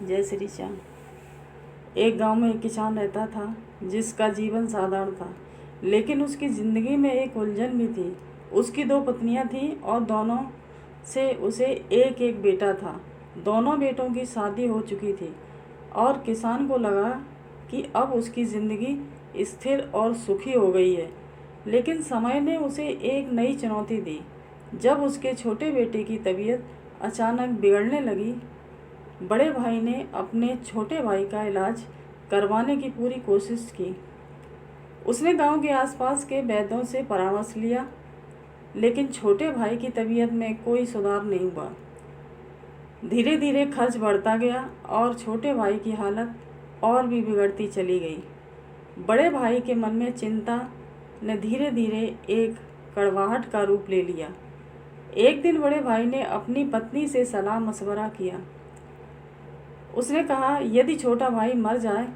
जय श्री श्याम। एक गांव में एक किसान रहता था जिसका जीवन साधारण था, लेकिन उसकी ज़िंदगी में एक उलझन भी थी। उसकी दो पत्नियां थीं और दोनों से उसे एक एक बेटा था। दोनों बेटों की शादी हो चुकी थी और किसान को लगा कि अब उसकी ज़िंदगी स्थिर और सुखी हो गई है। लेकिन समय ने उसे एक नई चुनौती दी। जब उसके छोटे बेटे की तबीयत अचानक बिगड़ने लगी, बड़े भाई ने अपने छोटे भाई का इलाज करवाने की पूरी कोशिश की। उसने गांव के आसपास के वैद्यों से परामर्श लिया, लेकिन छोटे भाई की तबीयत में कोई सुधार नहीं हुआ। धीरे धीरे खर्च बढ़ता गया और छोटे भाई की हालत और भी बिगड़ती चली गई। बड़े भाई के मन में चिंता ने धीरे धीरे एक कड़वाहट का रूप ले लिया। एक दिन बड़े भाई ने अपनी पत्नी से सलाह मशवरा किया। उसने कहा, यदि छोटा भाई मर जाए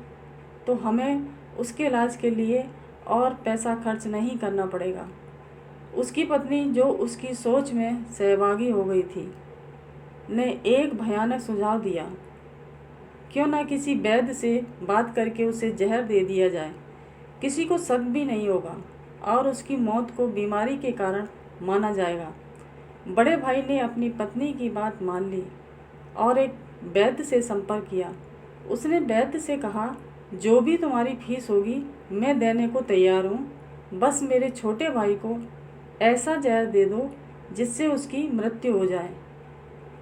तो हमें उसके इलाज के लिए और पैसा खर्च नहीं करना पड़ेगा। उसकी पत्नी, जो उसकी सोच में सहभागी हो गई थी, ने एक भयानक सुझाव दिया। क्यों ना किसी वैद्य से बात करके उसे जहर दे दिया जाए। किसी को शक भी नहीं होगा और उसकी मौत को बीमारी के कारण माना जाएगा। बड़े भाई ने अपनी पत्नी की बात मान ली और एक वैद्य से संपर्क किया। उसने वैद्य से कहा, जो भी तुम्हारी फीस होगी मैं देने को तैयार हूँ, बस मेरे छोटे भाई को ऐसा जहर दे दो जिससे उसकी मृत्यु हो जाए।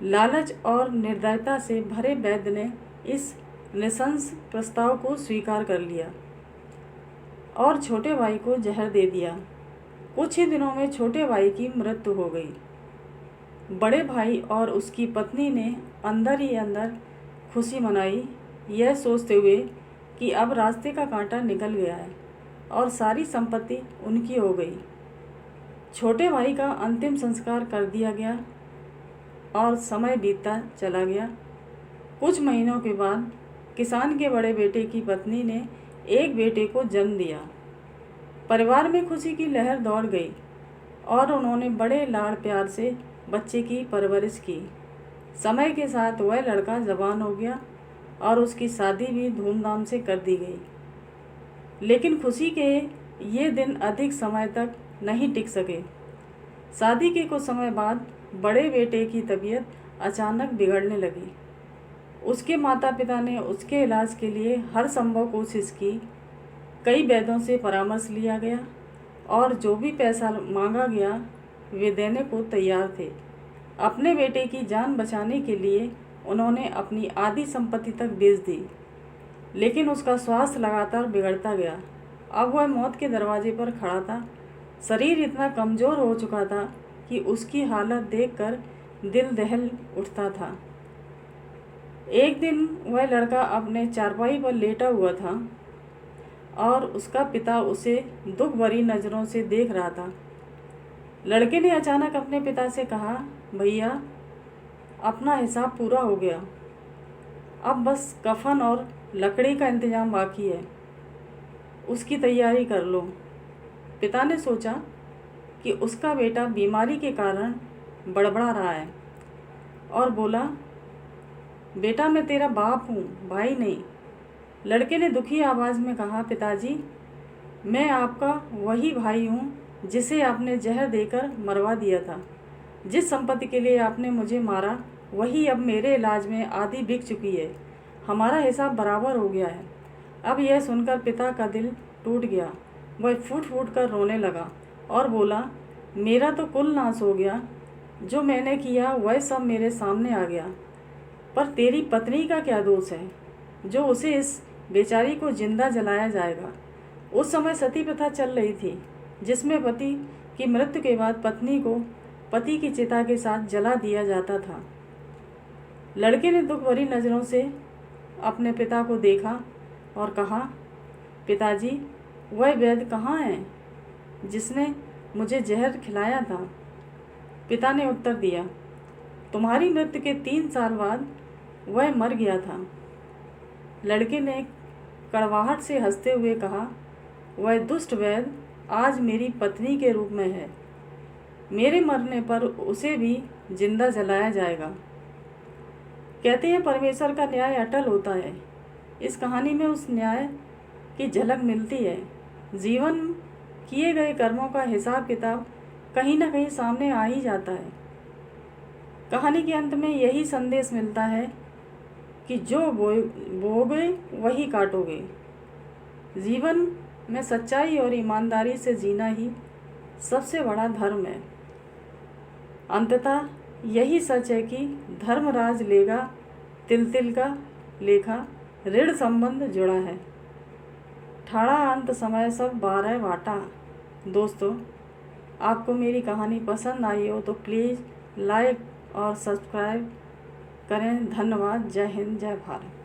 लालच और निर्दयता से भरे वैद्य ने इस नृशंस प्रस्ताव को स्वीकार कर लिया और छोटे भाई को जहर दे दिया। कुछ ही दिनों में छोटे भाई की मृत्यु हो गई। बड़े भाई और उसकी पत्नी ने अंदर ही अंदर खुशी मनाई, यह सोचते हुए कि अब रास्ते का कांटा निकल गया है और सारी संपत्ति उनकी हो गई। छोटे भाई का अंतिम संस्कार कर दिया गया और समय बीतता चला गया। कुछ महीनों के बाद किसान के बड़े बेटे की पत्नी ने एक बेटे को जन्म दिया। परिवार में खुशी की लहर दौड़ गई और उन्होंने बड़े लाड़ प्यार से बच्चे की परवरिश की। समय के साथ वह लड़का जवान हो गया और उसकी शादी भी धूमधाम से कर दी गई। लेकिन खुशी के ये दिन अधिक समय तक नहीं टिक सके। शादी के कुछ समय बाद बड़े बेटे की तबीयत अचानक बिगड़ने लगी। उसके माता पिता ने उसके इलाज के लिए हर संभव कोशिश की। कई वैद्यों से परामर्श लिया गया और जो भी पैसा मांगा गया वे देने को तैयार थे। अपने बेटे की जान बचाने के लिए उन्होंने अपनी आधी संपत्ति तक बेच दी, लेकिन उसका स्वास्थ्य लगातार बिगड़ता गया। अब वह मौत के दरवाजे पर खड़ा था। शरीर इतना कमज़ोर हो चुका था कि उसकी हालत देखकर दिल दहल उठता था। एक दिन वह लड़का अपने चारपाई पर लेटा हुआ था और उसका पिता उसे दुख भरी नज़रों से देख रहा था। लड़के ने अचानक अपने पिता से कहा, भैया, अपना हिसाब पूरा हो गया, अब बस कफन और लकड़ी का इंतज़ाम बाकी है, उसकी तैयारी कर लो। पिता ने सोचा कि उसका बेटा बीमारी के कारण बड़बड़ा रहा है और बोला, बेटा, मैं तेरा बाप हूँ, भाई नहीं। लड़के ने दुखी आवाज़ में कहा, पिताजी, मैं आपका वही भाई हूँ जिसे आपने जहर देकर मरवा दिया था। जिस संपत्ति के लिए आपने मुझे मारा वही अब मेरे इलाज में आधी बिक चुकी है। हमारा हिसाब बराबर हो गया है। अब यह सुनकर पिता का दिल टूट गया। वह फूट फूट कर रोने लगा और बोला, मेरा तो कुल नाश हो गया। जो मैंने किया वह सब मेरे सामने आ गया, पर तेरी पत्नी का क्या दोष है जो उसे इस बेचारी को जिंदा जलाया जाएगा। उस समय सती प्रथा चल रही थी, जिसमें पति की मृत्यु के बाद पत्नी को पति की चिता के साथ जला दिया जाता था। लड़के ने दुख भरी नज़रों से अपने पिता को देखा और कहा, पिताजी, वह वैद्य कहाँ है जिसने मुझे जहर खिलाया था। पिता ने उत्तर दिया, तुम्हारी मृत्यु के 3 साल बाद वह मर गया था। लड़के ने कड़वाहट से हंसते हुए कहा, वह दुष्ट वैद्य आज मेरी पत्नी के रूप में है। मेरे मरने पर उसे भी जिंदा जलाया जाएगा। कहते हैं परमेश्वर का न्याय अटल होता है। इस कहानी में उस न्याय की झलक मिलती है। जीवन किए गए कर्मों का हिसाब किताब कहीं ना कहीं सामने आ ही जाता है। कहानी के अंत में यही संदेश मिलता है कि जो बोओगे वही काटोगे। जीवन में सच्चाई और ईमानदारी से जीना ही सबसे बड़ा धर्म है। अंततः यही सच है कि धर्मराज लेगा तिल तिल का लेखा, ऋण संबंध जुड़ा है, ठाड़ा अंत समय सब 12 वाटा। दोस्तों, आपको मेरी कहानी पसंद आई हो तो प्लीज़ लाइक और सब्सक्राइब करें। धन्यवाद। जय हिंद, जय भारत।